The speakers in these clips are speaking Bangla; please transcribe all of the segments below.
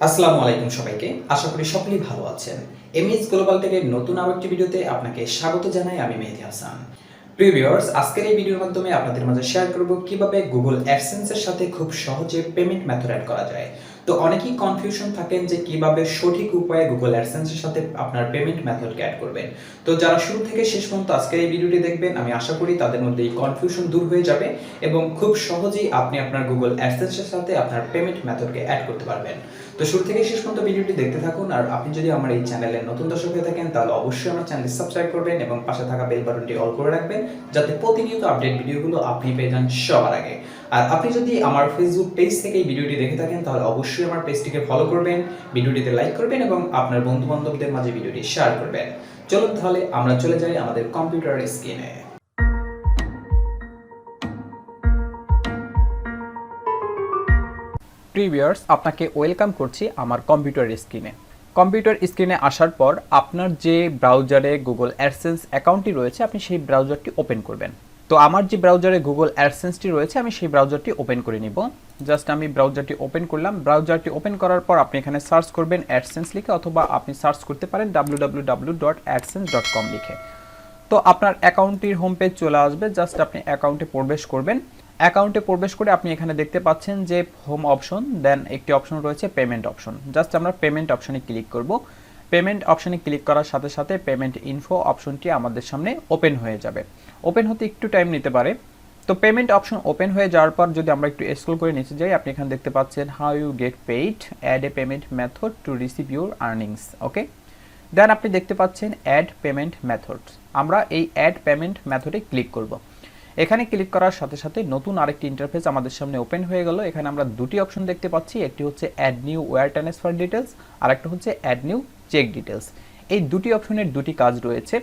আসসালামু আলাইকুম সবাইকে। আশা করি সকলেই ভালো আছেন। এমএস গ্লোবাল টেকের নতুন আরেকটি ভিডিওতে আপনাকে স্বাগত জানাই। আমি মেহেদী হাসান। প্রিয় ভিউয়ার্স, আজকের এই ভিডিওর মাধ্যমে আপনাদের মাঝে শেয়ার করব কিভাবে গুগল অ্যাডসেন্স এর সাথে খুব সহজে পেমেন্ট মেথড এড করা যায়। তো অনেকেই কনফিউশন থাকেন যে কিভাবে সঠিক উপায়ে গুগল অ্যাডসেন্স এর সাথে আপনার পেমেন্ট মেথডকে অ্যাড করবেন। তো যারা শুরু থেকে শেষ পর্যন্ত আজকের এই ভিডিওটি দেখবেন, আমি আশা করি তাদের মধ্যে এই কনফিউশন দূর হয়ে যাবে এবং খুব সহজেই আপনি আপনার গুগল অ্যাডসেন্স এর সাথে আপনার পেমেন্ট মেথডকে অ্যাড করতে পারবেন। তো শুরু থেকে শেষ পর্যন্ত ভিডিওটি দেখতে থাকুন। আর আপনি যদি আমার এই চ্যানেলের নতুন দর্শক হয়ে থাকেন তাহলে অবশ্যই আমার চ্যানেলটি সাবস্ক্রাইব করবেন এবং পাশে থাকা বেল বাটনটি অল করে রাখবেন, যাতে প্রতিনিয়ত আপডেট ভিডিওগুলো আপনি পেয়ে যান সবার আগে। আর আপনি যদি আমার ফেসবুক পেজ থেকে এই ভিডিওটি দেখে থাকেন তাহলে অবশ্যই আমার পেজটিকে ফলো করবেন, ভিডিওটিতে লাইক করবেন এবং আপনার বন্ধু বান্ধবদের মাঝে ভিডিওটি শেয়ার করবেন। চলুন তাহলে আমরা চলে যাই আমাদের কম্পিউটারের স্ক্রিনে। প্রিভিয়ার্স, আপনাকে ওয়েলকাম করছি আমার কম্পিউটার স্ক্রিনে। কম্পিউটার স্ক্রিনে আসার পর আপনার যে ব্রাউজারে গুগল অ্যাডসেন্স অ্যাকাউন্টটি রয়েছে আপনি সেই ব্রাউজারটি ওপেন করবেন। তো আমার যে ব্রাউজারে গুগল অ্যাডসেন্সটি রয়েছে আমি সেই ব্রাউজারটি ওপেন করে নিব। জাস্ট আমি ব্রাউজারটি ওপেন করলাম। ব্রাউজারটি ওপেন করার পর আপনি এখানে সার্চ করবেন অ্যাডসেন্স লিখে, অথবা আপনি সার্চ করতে পারেন www.adsense.com লিখে। তো আপনার অ্যাকাউন্টটির হোম পেজ চলে আসবে। জাস্ট আপনি অ্যাকাউন্টে প্রবেশ করবেন। অ্যাকাউন্টে প্রবেশ করে আপনি এখানে দেখতে পাচ্ছেন যে হোম অপশন, দেন একটি অপশন রয়েছে পেমেন্ট অপশন। জাস্ট আমরা পেমেন্ট অপশনে ক্লিক করব। পেমেন্ট অপশনে ক্লিক করার সাথে সাথে পেমেন্ট ইনফো অপশনটি আমাদের সামনে ওপেন হয়ে যাবে। ওপেন হতে একটু টাইম নিতে পারে। তো পেমেন্ট অপশন ওপেন হয়ে যাওয়ার পর যদি আমরা একটু স্ক্রল করে নিচে যাই, আপনি এখানে দেখতে পাচ্ছেন how you get paid, add a payment method to receive your earnings. Okay, then আপনি দেখতে পাচ্ছেন অ্যাড পেমেন্ট মেথড। আমরা এই অ্যাড পেমেন্ট মেথডে ক্লিক করব। এখানে ক্লিক করার সাথে সাথে নতুন আরেকটি ইন্টারফেস আমাদের সামনে ওপেন হয়ে গেল। এখানে আমরা দুটি অপশন দেখতে পাচ্ছি, একটি হচ্ছে add new wire transfer details আর একটা হচ্ছে অ্যাড নিউ চেক ডিটেলস। এই দুটি অপশনের দুটি কাজ রয়েছে।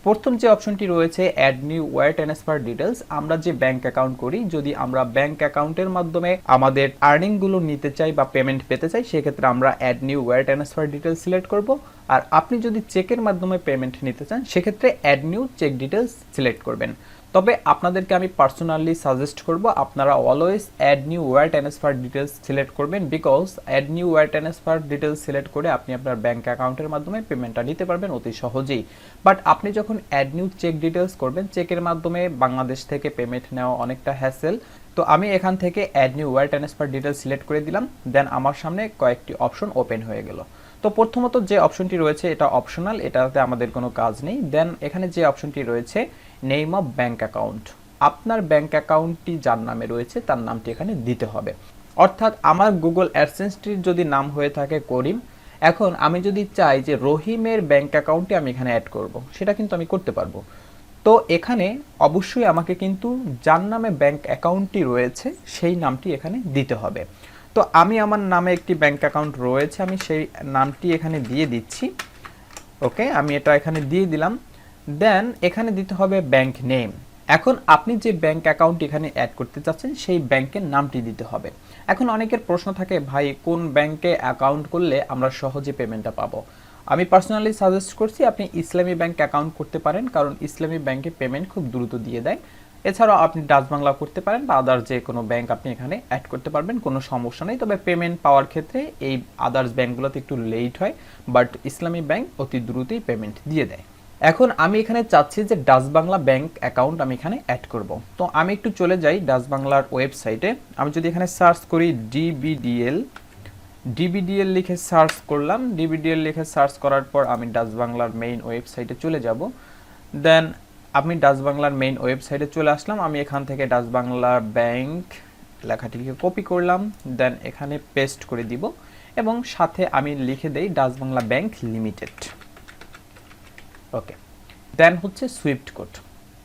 প্রথম যে অপশনটি রয়েছে add new wire transfer details, আমরা যে ব্যাংক অ্যাকাউন্ট করি, যদি আমরা ব্যাংক অ্যাকাউন্টের মাধ্যমে আমাদের আর্নিংগুলো নিতে চাই বা পেমেন্ট পেতে চাই, সেক্ষেত্রে আমরা add new wire transfer details select করব। আর আপনি যদি চেকের মাধ্যমে পেমেন্ট নিতে চান সেক্ষেত্রে add new cheque details select করবেন। তবে আপনাদেরকে আমি পার্সোনালি সাজেস্ট করব আপনারা always add new wire transfer details select করবেন, because add new wire transfer details select করে আপনি আপনার ব্যাংক অ্যাকাউন্টের মাধ্যমে পেমেন্টটা নিতে পারবেন অতি সহজেই। বাট আপনি যখন অ্যাড নিউ চেক ডিটেলস করবেন, চেকের মাধ্যমে বাংলাদেশ থেকে পেমেন্ট নেওয়া অনেকটা হ্যাসেল। তো আমি এখান থেকে add new wire transfer details select করে দিলাম। দেন আমার সামনে কয়েকটি অপশন ওপেন হয়ে গেল। তো প্রথমত যে অপশনটি রয়েছে এটা অপশনাল, এটাতে আমাদের কোনো কাজ নেই। দেন এখানে যে অপশনটি রয়েছে নেম অফ ব্যাংক অ্যাকাউন্ট, আপনার ব্যাংক অ্যাকাউন্টটি যার নামে রয়েছে তার নামটি এখানে দিতে হবে। অর্থাৎ আমার গুগল অ্যাডসেন্সটির যদি নাম হয়ে থাকে করিম, এখন আমি যদি চাই যে রহিমের ব্যাংক অ্যাকাউন্টটি আমি এখানে অ্যাড করব, সেটা কিন্তু আমি করতে পারবো। তো এখানে অবশ্যই আমাকে কিন্তু যার নামে ব্যাংক অ্যাকাউন্টটি রয়েছে সেই নামটি এখানে দিতে হবে। তো আমি আমার নামে একটি ব্যাংক অ্যাকাউন্ট রয়েছে, আমি সেই নামটি এখানে দিয়ে দিচ্ছি। ওকে, আমি এটা এখানে দিয়ে দিলাম। দেন এখানে দিতে হবে ব্যাংক নেম। এখন আপনি যে ব্যাংক অ্যাকাউন্ট এখানে অ্যাড করতে চাচ্ছেন সেই ব্যাংকের নামটি দিতে হবে। এখন অনেকের প্রশ্ন থাকে, ভাই কোন ব্যাংকে অ্যাকাউন্ট করলে আমরা সহজে পেমেন্টটা পাবো? আমি পার্সোনালি সাজেস্ট করছি আপনি ইসলামী ব্যাংক অ্যাকাউন্ট করতে পারেন, কারণ ইসলামী ব্যাংকে পেমেন্ট খুব দ্রুত দিয়ে দেয়। এছাড়াও আপনি ডাচ বাংলা করতে পারেন বা আদার্স যে কোনো ব্যাংক আপনি এখানে অ্যাড করতে পারবেন, কোনো সমস্যা নেই। তবে পেমেন্ট পাওয়ার ক্ষেত্রে এই আদার্স ব্যাংকগুলোতে একটু লেট হয়, বাট ইসলামী ব্যাংক অতি দ্রুতই পেমেন্ট দিয়ে দেয়। এখন আমি এখানে চাচ্ছি যে ডাচ বাংলা ব্যাংক অ্যাকাউন্ট আমি এখানে অ্যাড করব। তো আমি একটু চলে যাই ডাচ বাংলার ওয়েবসাইটে। আমি যদি এখানে সার্চ করি ডিবিডিএল লিখে সার্চ করলাম। ডিবিডিএল লিখে সার্চ করার পর আমি ডাচ বাংলার মেইন ওয়েবসাইটে চলে যাব। দেন আমি ডাচ বাংলার মেইন ওয়েবসাইটে চলে আসলাম। আমি এখান থেকে ডাচ বাংলা ব্যাংক লেখাটিকে কপি করলাম, দেন এখানে পেস্ট করে দিব এবং সাথে আমি লিখে দেই ডাচ বাংলা ব্যাংক লিমিটেড। ওকে, দেন হচ্ছে সুইফট কোড।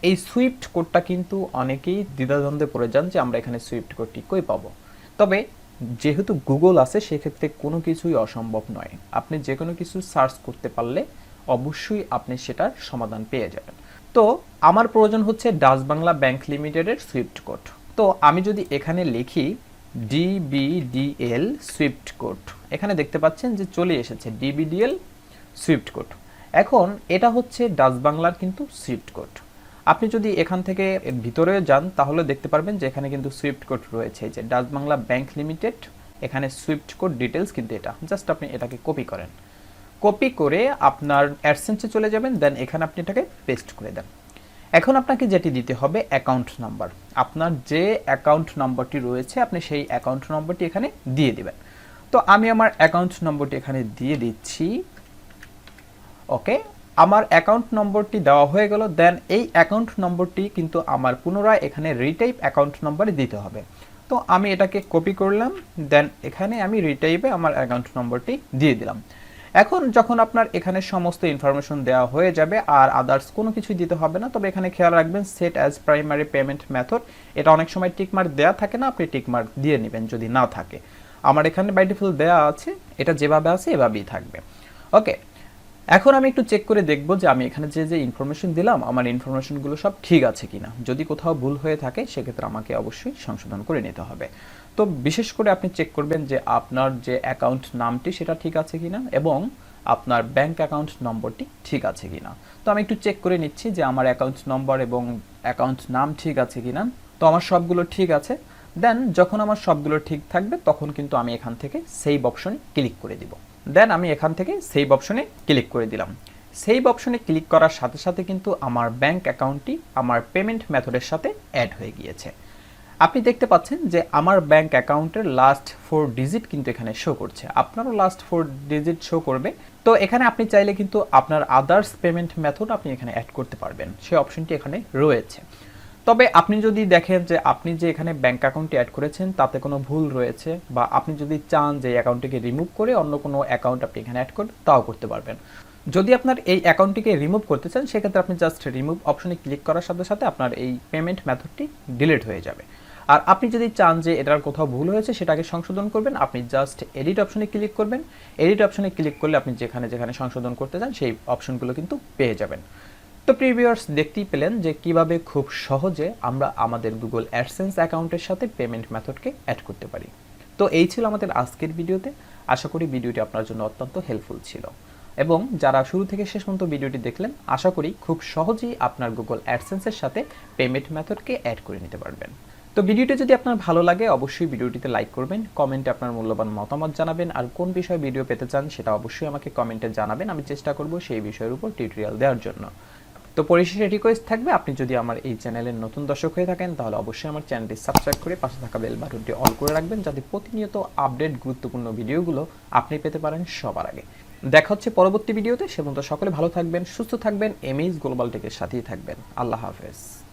এই সুইফট কোডটা কিন্তু অনেকেই দ্বিধাদ্বন্দ্বে পড়ে যান যে আমরা এখানে সুইফট কোডটি কই পাবো। তবে যেহেতু গুগল আছে সেক্ষেত্রে কোনো কিছুই অসম্ভব নয়। আপনি যে কোনো কিছু সার্চ করতে পারলে অবশ্যই আপনি সেটার সমাধান পেয়ে যাবেন। তো আমার প্রয়োজন হচ্ছে ডাচ বাংলা ব্যাংক লিমিটেডের সুইফট কোড। তো আমি যদি এখানে লিখি ডিবিডিএল সুইফট কোড, এখানে দেখতে পাচ্ছেন যে চলে এসেছে ডিবিডিএল সুইফট কোড। এখন এটা হচ্ছে ডাচ বাংলার কিন্তু সুইফট কোড। আপনি যদি এখান থেকে ভিতরে যান তাহলে দেখতে পারবেন যে এখানে কিন্তু সুইফট কোড রয়েছে, যে ডাচ বাংলা ব্যাংক লিমিটেড এখানে সুইফট কোড ডিটেলস কিন্তু এটা, জাস্ট আপনি এটাকে কপি করেন, কপি করে আপনার অ্যাডসেন্সে চলে যাবেন, দেন এখানে আপনি এটাকে পেস্ট করে দেন। এখন আপনাকে যেটি দিতে হবে অ্যাকাউন্ট নাম্বার, আপনার যে অ্যাকাউন্ট নম্বরটি রয়েছে আপনি সেই অ্যাকাউন্ট নম্বরটি এখানে দিয়ে দিবেন। তো আমি আমার অ্যাকাউন্ট নম্বরটি এখানে দিয়ে দিচ্ছি। ওকে, আমার অ্যাকাউন্ট নম্বরটি দেওয়া হয়ে গেল। দেন এই অ্যাকাউন্ট নম্বরটি কিন্তু আমার পুনরায় এখানে রিটাইপ অ্যাকাউন্ট নম্বরে দিতে হবে। তো আমি এটাকে কপি করলাম, দেন এখানে আমি রিটাইপে আমার অ্যাকাউন্ট নম্বরটি দিয়ে দিলাম। এখন যখন আপনার এখানে সমস্ত ইনফরমেশন দেওয়া হয়ে যাবে আর আদার্স কোনো কিছুই দিতে হবে না, তবে এখানে খেয়াল রাখবেন set as primary payment method, এটা অনেক সময় টিকমার্ক দেওয়া থাকে না, আপনি টিকমার্ক দিয়ে নেবেন যদি না থাকে। আমার এখানে বাই ডিফল্ট দেওয়া আছে, এটা যেভাবে আছে এভাবেই থাকবে। ওকে, এখন আমি একটু চেক করে দেখব যে আমি এখানে যে ইনফরমেশন দিলাম আমার ইনফরমেশনগুলো সব ঠিক আছে কিনা। যদি কোথাও ভুল হয়ে থাকে সেক্ষেত্রে আমাকে অবশ্যই সংশোধন করে নিতে হবে। তো বিশেষ করে আপনি চেক করবেন যে আপনার যে অ্যাকাউন্ট নামটি সেটা ঠিক আছে কিনা এবং আপনার ব্যাংক অ্যাকাউন্ট নম্বরটি ঠিক আছে কিনা। তো আমি একটু চেক করে নিচ্ছি যে আমার অ্যাকাউন্ট নম্বর এবং অ্যাকাউন্ট নাম ঠিক আছে কিনা। তো আমার সবগুলো ঠিক আছে। দেন যখন আমার সবগুলো ঠিক থাকবে তখন কিন্তু আমি এখান থেকে সেভ অপশনে ক্লিক করে দিব। দেন আমি এখান থেকে সেভ অপশনে ক্লিক করে দিলাম। সেভ অপশনে ক্লিক করার সাথে সাথে কিন্তু আমার ব্যাংক অ্যাকাউন্টটি আমার পেমেন্ট মেথডের সাথে অ্যাড হয়ে গিয়েছে। আপনি দেখতে পাচ্ছেন যে আমার ব্যাংক অ্যাকাউন্টের লাস্ট 4 ডিজিট কিন্তু এখানে শো করছে, আপনারও লাস্ট 4 ডিজিট শো করবে। তো এখানে আপনি চাইলে কিন্তু আপনার আদার্স পেমেন্ট মেথড আপনি এখানে অ্যাড করতে পারবেন, সেই অপশনটি এখানে রয়েছে। তবে আপনি যদি দেখেন যে আপনি যে এখানে ব্যাংক অ্যাকাউন্টটি অ্যাড করেছেন তাতে কোনো ভুল রয়েছে, বা আপনি যদি চান যে এই অ্যাকাউন্টটিকে রিমুভ করে অন্য কোনো অ্যাকাউন্ট আপনি এখানে অ্যাড করবেন, তাও করতে পারবেন। যদি আপনার এই অ্যাকাউন্টটিকে রিমুভ করতে চান সেক্ষেত্রে আপনি জাস্ট রিমুভ অপশনে ক্লিক করার সাথে সাথে আপনার এই পেমেন্ট মেথডটি ডিলিট হয়ে যাবে। আর আপনি যদি চান যে এটার কোথাও ভুল হয়েছে সেটাকে সংশোধন করবেন, আপনি জাস্ট এডিট অপশনে ক্লিক করবেন। এডিট অপশনে ক্লিক করলে আপনি যেখানে যেখানে সংশোধন করতে চান সেই অপশনগুলো কিন্তু পেয়ে যাবেন। তো প্রিভিউয়ার্স দেখতেই পেলেন যে কিভাবে খুব সহজে আমরা আমাদের গুগল অ্যাডসেন্স অ্যাকাউন্টের সাথে পেমেন্ট মেথডকে অ্যাড করতে পারি। তো এই ছিল আমাদের আজকের ভিডিওতে। আশা করি ভিডিওটি আপনার জন্য অত্যন্ত হেল্পফুল ছিল, এবং যারা শুরু থেকে শেষ পর্যন্ত ভিডিওটি দেখলেন আশা করি খুব সহজেই আপনার গুগল অ্যাডসেন্সের সাথে পেমেন্ট মেথডকে অ্যাড করে নিতে পারবেন। তো ভিডিওটি যদি আপনার ভালো লাগে অবশ্যই ভিডিওটিতে লাইক করবেন, কমেন্টে আপনার মূল্যবান মতামত জানাবেন, আর কোন বিষয়ে ভিডিও পেতে চান সেটা অবশ্যই আমাকে কমেন্টে জানাবেন, আমি চেষ্টা করব সেই বিষয়ের উপর টিউটোরিয়াল দেওয়ার জন্য। তো পরিশেষে রিকোয়েস্ট থাকবে, আপনি যদি আমার এই চ্যানেলের নতুন দর্শক হয়ে থাকেন তাহলে অবশ্যই আমার চ্যানেলটি সাবস্ক্রাইব করে পাশে থাকা বেল বাটনটি অল করে রাখবেন, যাতে প্রতিনিয়ত আপডেট গুরুত্বপূর্ণ ভিডিওগুলো আপনি পেতে পারেন সবার আগে। দেখা হচ্ছে পরবর্তী ভিডিওতে, সে পর্যন্ত সকলে ভালো থাকবেন, সুস্থ থাকবেন, এমএইচ গ্লোবাল টেকের সাথেই থাকবেন। আল্লাহ হাফেজ।